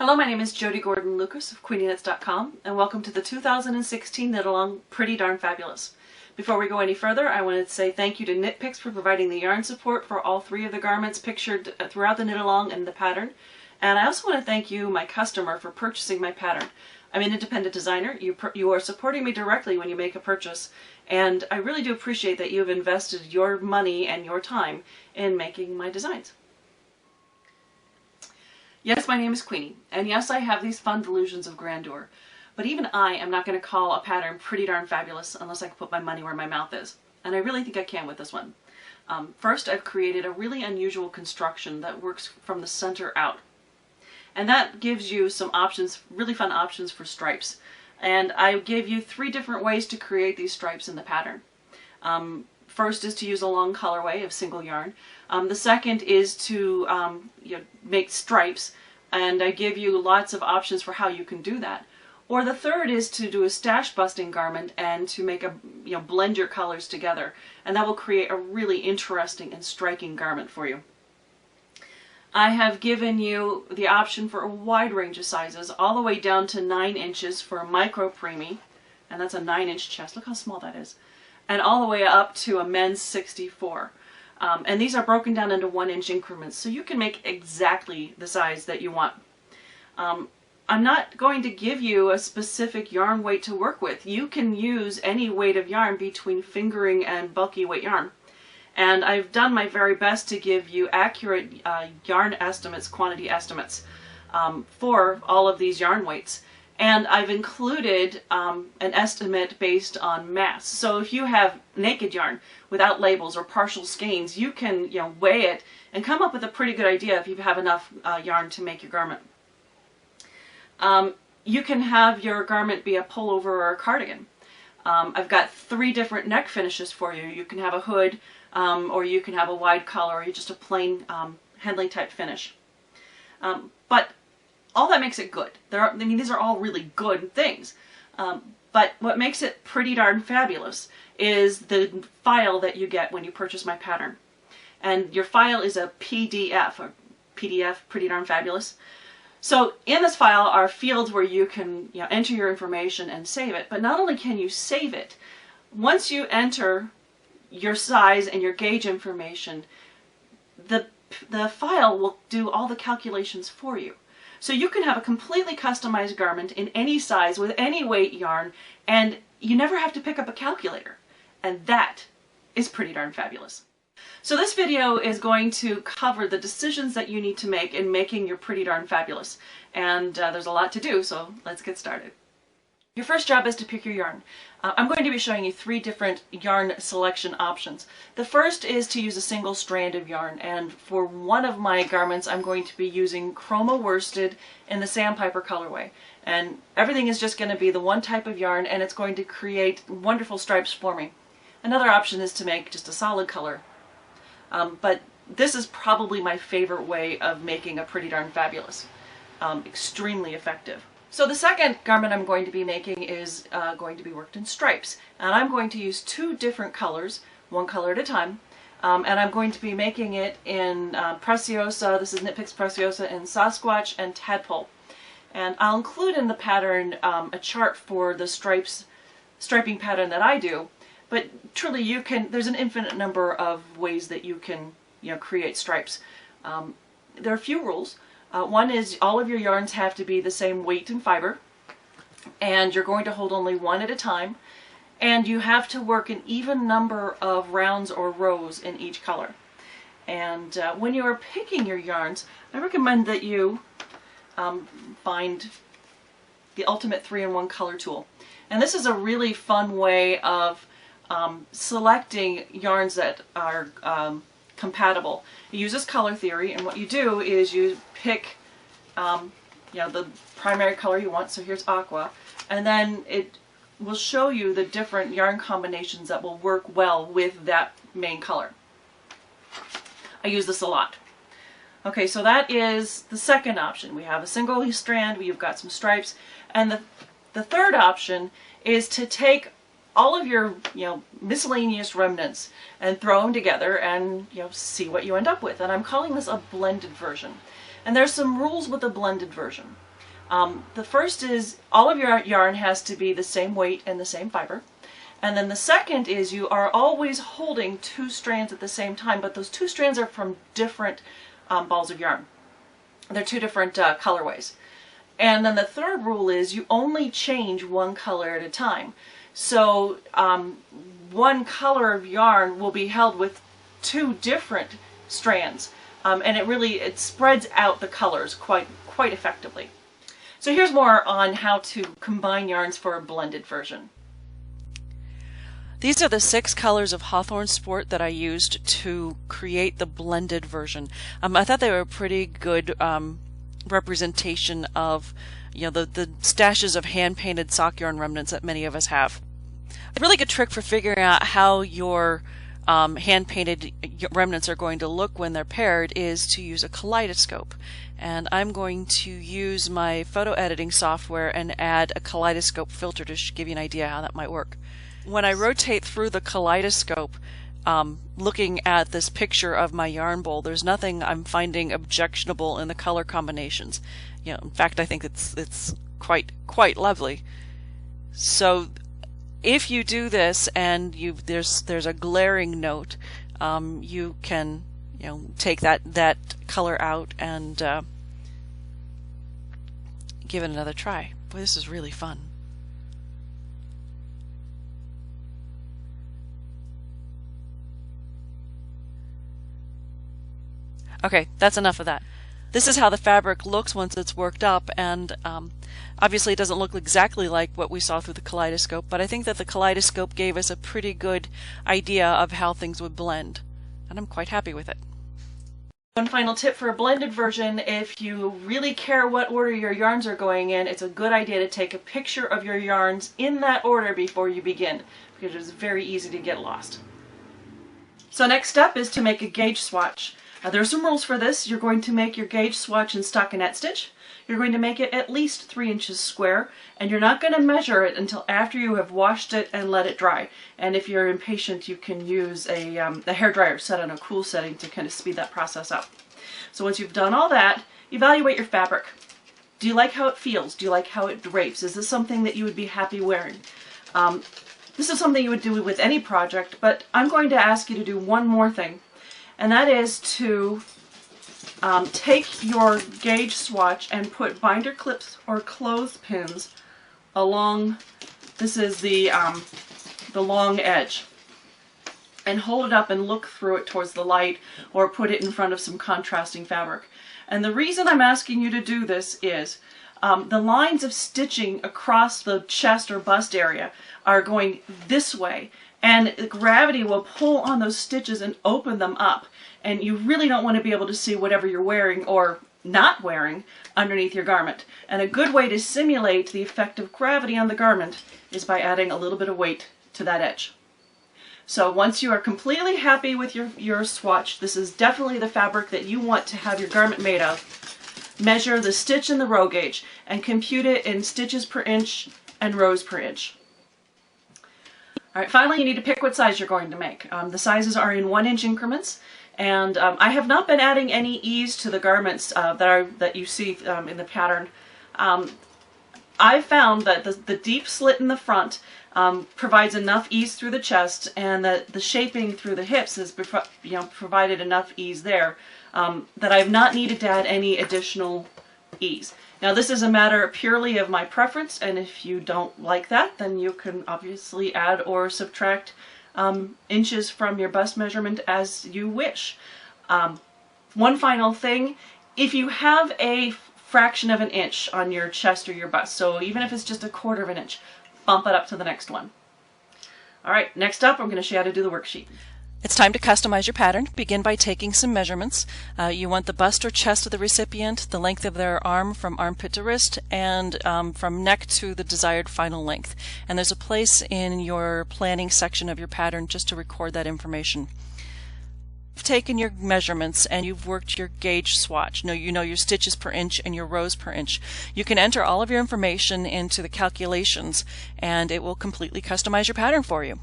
Hello, my name is Jody Gordon Lucas of QueenieKnits.com and welcome to the 2016 Knit Along Pretty Darn Fabulous. Before we go any further, I wanted to say thank you to Knit Picks for providing the yarn support for all three of the garments pictured throughout the Knit Along and the pattern. And I also want to thank you, my customer, for purchasing my pattern. I'm an independent designer. You are supporting me directly when you make a purchase, and I really do appreciate that you have invested your money and your time in making my designs. Yes, my name is Queenie, and yes, I have these fun delusions of grandeur, but even I am not going to call a pattern pretty darn fabulous unless I can put my money where my mouth is, and I really think I can with this one. First, I've created a really unusual construction that works from the center out, and that gives you some options, really fun options for stripes, and I gave you 3 different ways to create these stripes in the pattern. First is to use a long colorway of single yarn. The second is to make stripes, and I give you lots of options for how you can do that. Or the third is to do a stash busting garment and to make a blend your colors together, and that will create a really interesting and striking garment for you. I have given you the option for a wide range of sizes, all the way down to 9 inches for a micro preemie, and that's a 9-inch chest. Look how small that is. And all the way up to a men's 64. And these are broken down into 1-inch increments, so you can make exactly the size that you want. I'm not going to give you a specific yarn weight to work with. You can use any weight of yarn between fingering and bulky weight yarn. And I've done my very best to give you accurate yarn estimates, quantity estimates, for all of these yarn weights. And I've included an estimate based on mass. So if you have naked yarn without labels or partial skeins, you can weigh it and come up with a pretty good idea if you have enough yarn to make your garment. You can have your garment be a pullover or a cardigan. I've got 3 different neck finishes for you. You can have a hood, or you can have a wide collar, or just a plain Henley type finish. But all that makes it good. These are all really good things. But what makes it pretty darn fabulous is the file that you get when you purchase my pattern. And your file is a P.D.F, or P.D.F, pretty darn fabulous. So in this file are fields where you can enter your information and save it. But not only can you save it, once you enter your size and your gauge information, the file will do all the calculations for you. So you can have a completely customized garment in any size with any weight yarn, and you never have to pick up a calculator. And that is pretty darn fabulous. So this video is going to cover the decisions that you need to make in making your pretty darn fabulous. And there's a lot to do, so let's get started. Your first job is to pick your yarn. I'm going to be showing you 3 different yarn selection options. The first is to use a single strand of yarn, and for one of my garments I'm going to be using chroma worsted in the sandpiper colorway. And everything is just going to be the one type of yarn, and it's going to create wonderful stripes for me. Another option is to make just a solid color. But this is probably my favorite way of making a pretty darn fabulous. Extremely effective. So the second garment I'm going to be making is going to be worked in stripes, and I'm going to use 2 different colors, one color at a time, and I'm going to be making it in Preciosa. This is Knit Picks Preciosa, in Sasquatch and Tadpole. And I'll include in the pattern a chart for the striping pattern that I do, but truly there's an infinite number of ways that you can create stripes. There are a few rules. One is all of your yarns have to be the same weight and fiber, and you're going to hold only one at a time, and you have to work an even number of rounds or rows in each color. And when you are picking your yarns, I recommend that you find the ultimate 3-in-1 color tool. And this is a really fun way of selecting yarns that are compatible. It uses color theory, and what you do is you pick the primary color you want. So here's aqua, and then it will show you the different yarn combinations that will work well with that main color. I use this a lot. Okay, so that is the second option. We have a single strand, we've got some stripes, and the third option is to take all of your miscellaneous remnants and throw them together and see what you end up with. And I'm calling this a blended version. And there's some rules with a blended version. The first is all of your yarn has to be the same weight and the same fiber. And then the second is you are always holding 2 strands at the same time, but those 2 strands are from different balls of yarn. They're 2 different colorways. And then the third rule is you only change 1 color at a time. So 1 color of yarn will be held with 2 different strands, and it spreads out the colors quite effectively. So here's more on how to combine yarns for a blended version. These are the 6 colors of Hawthorne Sport that I used to create the blended version. I thought they were a pretty good representation of, the stashes of hand-painted sock yarn remnants that many of us have. A really good trick for figuring out how your hand-painted remnants are going to look when they're paired is to use a kaleidoscope. And I'm going to use my photo editing software and add a kaleidoscope filter to give you an idea how that might work. When I rotate through the kaleidoscope, looking at this picture of my yarn bowl, there's nothing I'm finding objectionable in the color combinations. In fact, I think it's quite lovely. So if you do this and there's a glaring note, you can take that color out and give it another try. Boy, this is really fun. Okay, that's enough of that. This is how the fabric looks once it's worked up, and obviously it doesn't look exactly like what we saw through the kaleidoscope, but I think that the kaleidoscope gave us a pretty good idea of how things would blend, and I'm quite happy with it. One final tip for a blended version: if you really care what order your yarns are going in, it's a good idea to take a picture of your yarns in that order before you begin, because it's very easy to get lost. So next step is to make a gauge swatch. There are some rules for this. You're going to make your gauge swatch in stockinette stitch. You're going to make it at least 3 inches square, and you're not going to measure it until after you have washed it and let it dry. And if you're impatient, you can use a hairdryer set on a cool setting to kind of speed that process up. So once you've done all that, evaluate your fabric. Do you like how it feels? Do you like how it drapes? Is this something that you would be happy wearing? This is something you would do with any project, but I'm going to ask you to do one more thing. And that is to take your gauge swatch and put binder clips or clothespins along, this is the long edge, and hold it up and look through it towards the light, or put it in front of some contrasting fabric. And the reason I'm asking you to do this is the lines of stitching across the chest or bust area are going this way, and gravity will pull on those stitches and open them up, and you really don't want to be able to see whatever you're wearing or not wearing underneath your garment. And a good way to simulate the effect of gravity on the garment is by adding a little bit of weight to that edge. So once you are completely happy with your swatch, this is definitely the fabric that you want to have your garment made of, measure the stitch and the row gauge and compute it in stitches per inch and rows per inch. All right, finally you need to pick what size you're going to make. The sizes are in 1-inch increments, and I have not been adding any ease to the garments that you see in the pattern. I found that the deep slit in the front provides enough ease through the chest, and that the shaping through the hips has provided enough ease there that I've not needed to add any additional ease. Now this is a matter purely of my preference, and if you don't like that, then you can obviously add or subtract inches from your bust measurement as you wish. One final thing: if you have a fraction of an inch on your chest or your bust, so even if it's just 1/4 of an inch, bump it up to the next one. Alright, next up I'm going to show you how to do the worksheet. It's time to customize your pattern. Begin by taking some measurements. You want the bust or chest of the recipient, the length of their arm from armpit to wrist, and from neck to the desired final length. And there's a place in your planning section of your pattern just to record that information. You've taken your measurements and you've worked your gauge swatch. You know your stitches per inch and your rows per inch. You can enter all of your information into the calculations, and it will completely customize your pattern for you.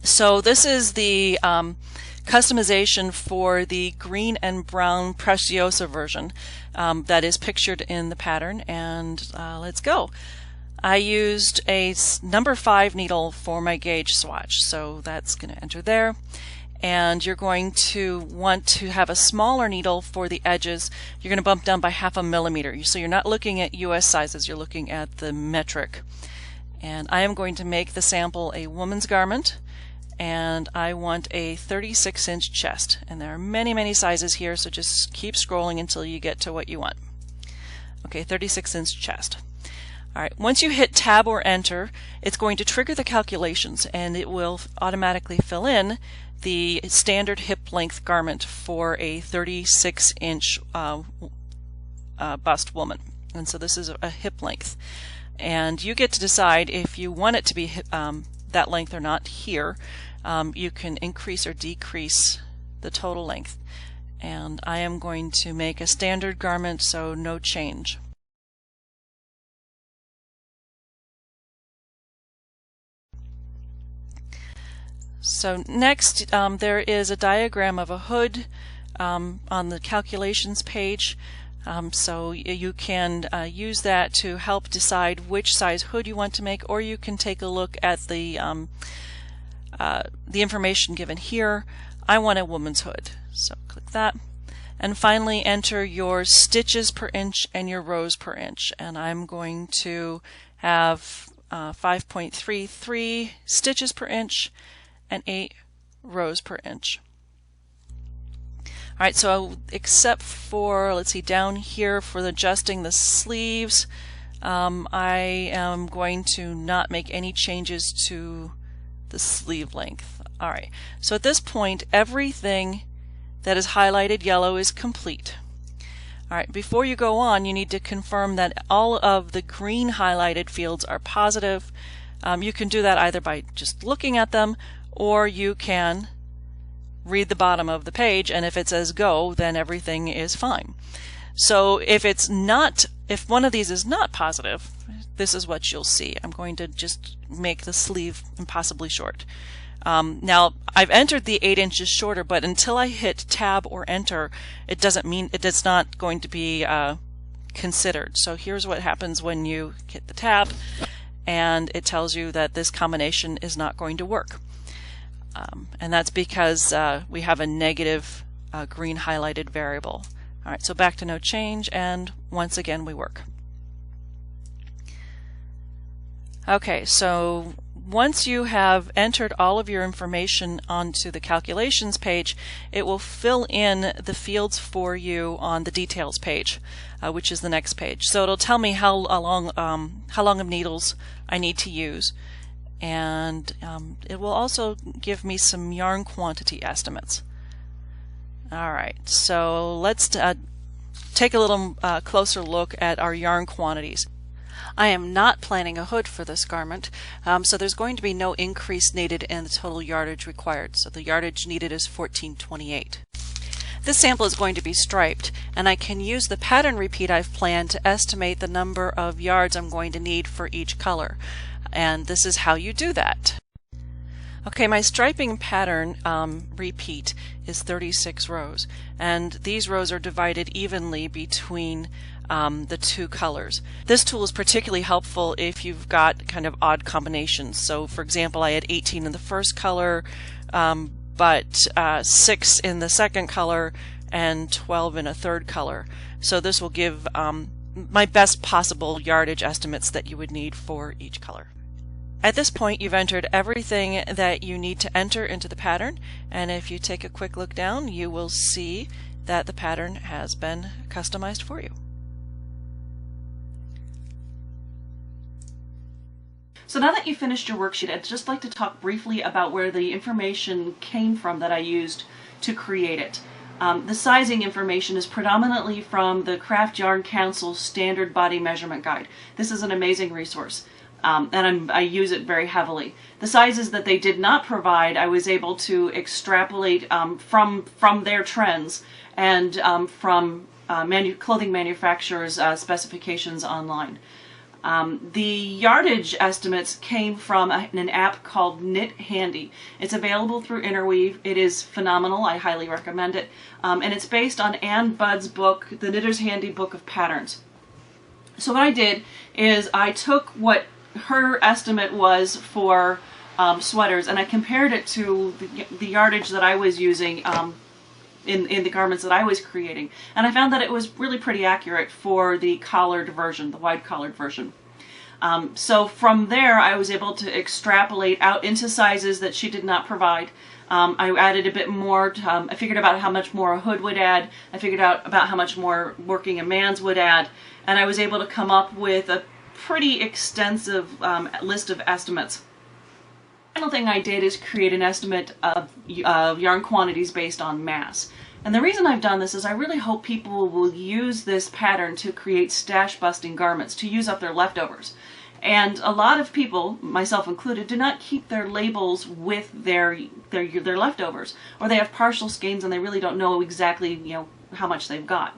So this is the customization for the green and brown Preciosa version that is pictured in the pattern, and let's go. I used a number 5 needle for my gauge swatch, so that's going to enter there. And you're going to want to have a smaller needle for the edges. You're going to bump down by 0.5 millimeter. So you're not looking at US sizes, you're looking at the metric. And I am going to make the sample a woman's garment, and I want a 36-inch chest. And there are many, many sizes here, so just keep scrolling until you get to what you want. Okay, 36-inch chest. Alright, once you hit Tab or Enter, it's going to trigger the calculations, and it will automatically fill in the standard hip length garment for a 36-inch bust woman. And so this is a hip length. And you get to decide if you want it to be that length or not here. You can increase or decrease the total length. And I am going to make a standard garment, so no change. So next there is a diagram of a hood on the calculations page. So you can use that to help decide which size hood you want to make, or you can take a look at the information given here. I want a woman's hood, so click that. And finally enter your stitches per inch and your rows per inch. And I'm going to have 5.33 stitches per inch and 8 rows per inch. Alright, so except for, let's see, down here for adjusting the sleeves, I am going to not make any changes to the sleeve length. Alright, so at this point everything that is highlighted yellow is complete. Alright, before you go on, you need to confirm that all of the green highlighted fields are positive. You can do that either by just looking at them, or you can read the bottom of the page, and if it says go, then everything is fine. So if one of these is not positive, this is what you'll see. I'm going to just make the sleeve impossibly short. Now I've entered the 8 inches shorter, but until I hit Tab or Enter, it's not going to be considered. So here's what happens when you hit the Tab, and it tells you that this combination is not going to work. And that's because we have a negative green highlighted variable. Alright, so back to no change, and once again we work. Okay, so once you have entered all of your information onto the calculations page, it will fill in the fields for you on the details page, which is the next page. So it'll tell me how long of needles I need to use. And it will also give me some yarn quantity estimates. Alright, so let's take a little closer look at our yarn quantities. I am not planning a hood for this garment, so there's going to be no increase needed in the total yardage required. So the yardage needed is 1428. This sample is going to be striped, and I can use the pattern repeat I've planned to estimate the number of yards I'm going to need for each color. And this is how you do that. Okay, my striping pattern repeat is 36 rows, and these rows are divided evenly between the two colors. This tool is particularly helpful if you've got kind of odd combinations. So for example, I had 18 in the first color, but 6 in the second color and 12 in a third color. So this will give my best possible yardage estimates that you would need for each color. At this point, you've entered everything that you need to enter into the pattern, and if you take a quick look down, you will see that the pattern has been customized for you. So now that you've finished your worksheet, I'd just like to talk briefly about where the information came from that I used to create it. The sizing information is predominantly from the Craft Yarn Council Standard Body Measurement Guide. This is an amazing resource. And I use it very heavily. The sizes that they did not provide, I was able to extrapolate from their trends and from clothing manufacturers' specifications online. The yardage estimates came from an app called Knit Handy. It's available through Interweave. It is phenomenal. I highly recommend it. And it's based on Ann Budd's book, The Knitter's Handy Book of Patterns. So what I did is I took what her estimate was for sweaters, and I compared it to the yardage that I was using in the garments that I was creating, and I found that it was really pretty accurate for the collared version, the wide collared version. So from there I was able to extrapolate out into sizes that she did not provide. I added a bit more, I figured about how much more a hood would add, I figured out about how much more working a man's would add, and I was able to come up with a pretty extensive list of estimates. The final thing I did is create an estimate of yarn quantities based on mass. And the reason I've done this is I really hope people will use this pattern to create stash busting garments, to use up their leftovers. And a lot of people, myself included, do not keep their labels with their leftovers, or they have partial skeins and they really don't know exactly how much they've got.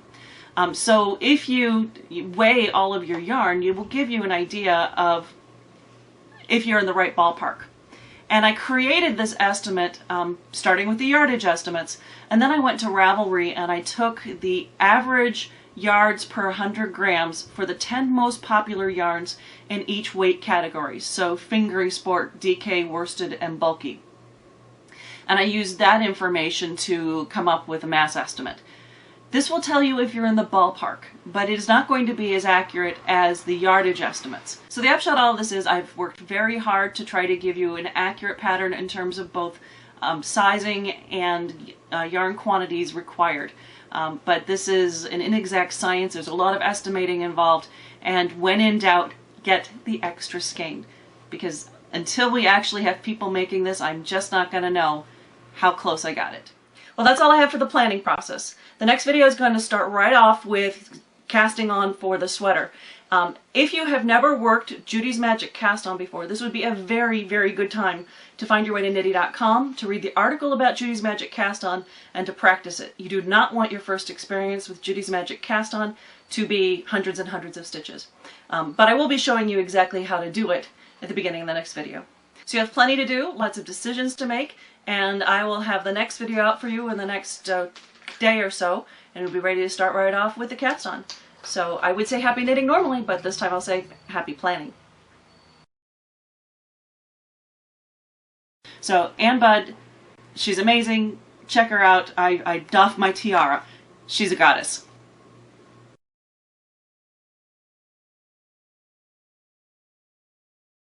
So if you weigh all of your yarn, it will give you an idea of if you're in the right ballpark. And I created this estimate starting with the yardage estimates, and then I went to Ravelry and I took the average yards per 100 grams for the 10 most popular yarns in each weight category, so fingery, sport, DK, worsted, and bulky. And I used that information to come up with a mass estimate. This will tell you if you're in the ballpark, but it is not going to be as accurate as the yardage estimates. So the upshot of all of this is I've worked very hard to try to give you an accurate pattern in terms of both sizing and yarn quantities required. But this is an inexact science. There's a lot of estimating involved, and when in doubt, get the extra skein, because until we actually have people making this, I'm just not going to know how close I got it. Well, that's all I have for the planning process. The next video is going to start right off with casting on for the sweater. If you have never worked Judy's Magic Cast On before, this would be a very, very good time to find your way to Knitty.com, to read the article about Judy's Magic Cast On, and to practice it. You do not want your first experience with Judy's Magic Cast On to be hundreds and hundreds of stitches. But I will be showing you exactly how to do it at the beginning of the next video. So you have plenty to do, lots of decisions to make, and I will have the next video out for you in the next day or so, and we'll be ready to start right off with the cast on. So I would say happy knitting normally, but this time I'll say happy planning. So Ann Budd, she's amazing. Check her out. I doff my tiara. She's a goddess.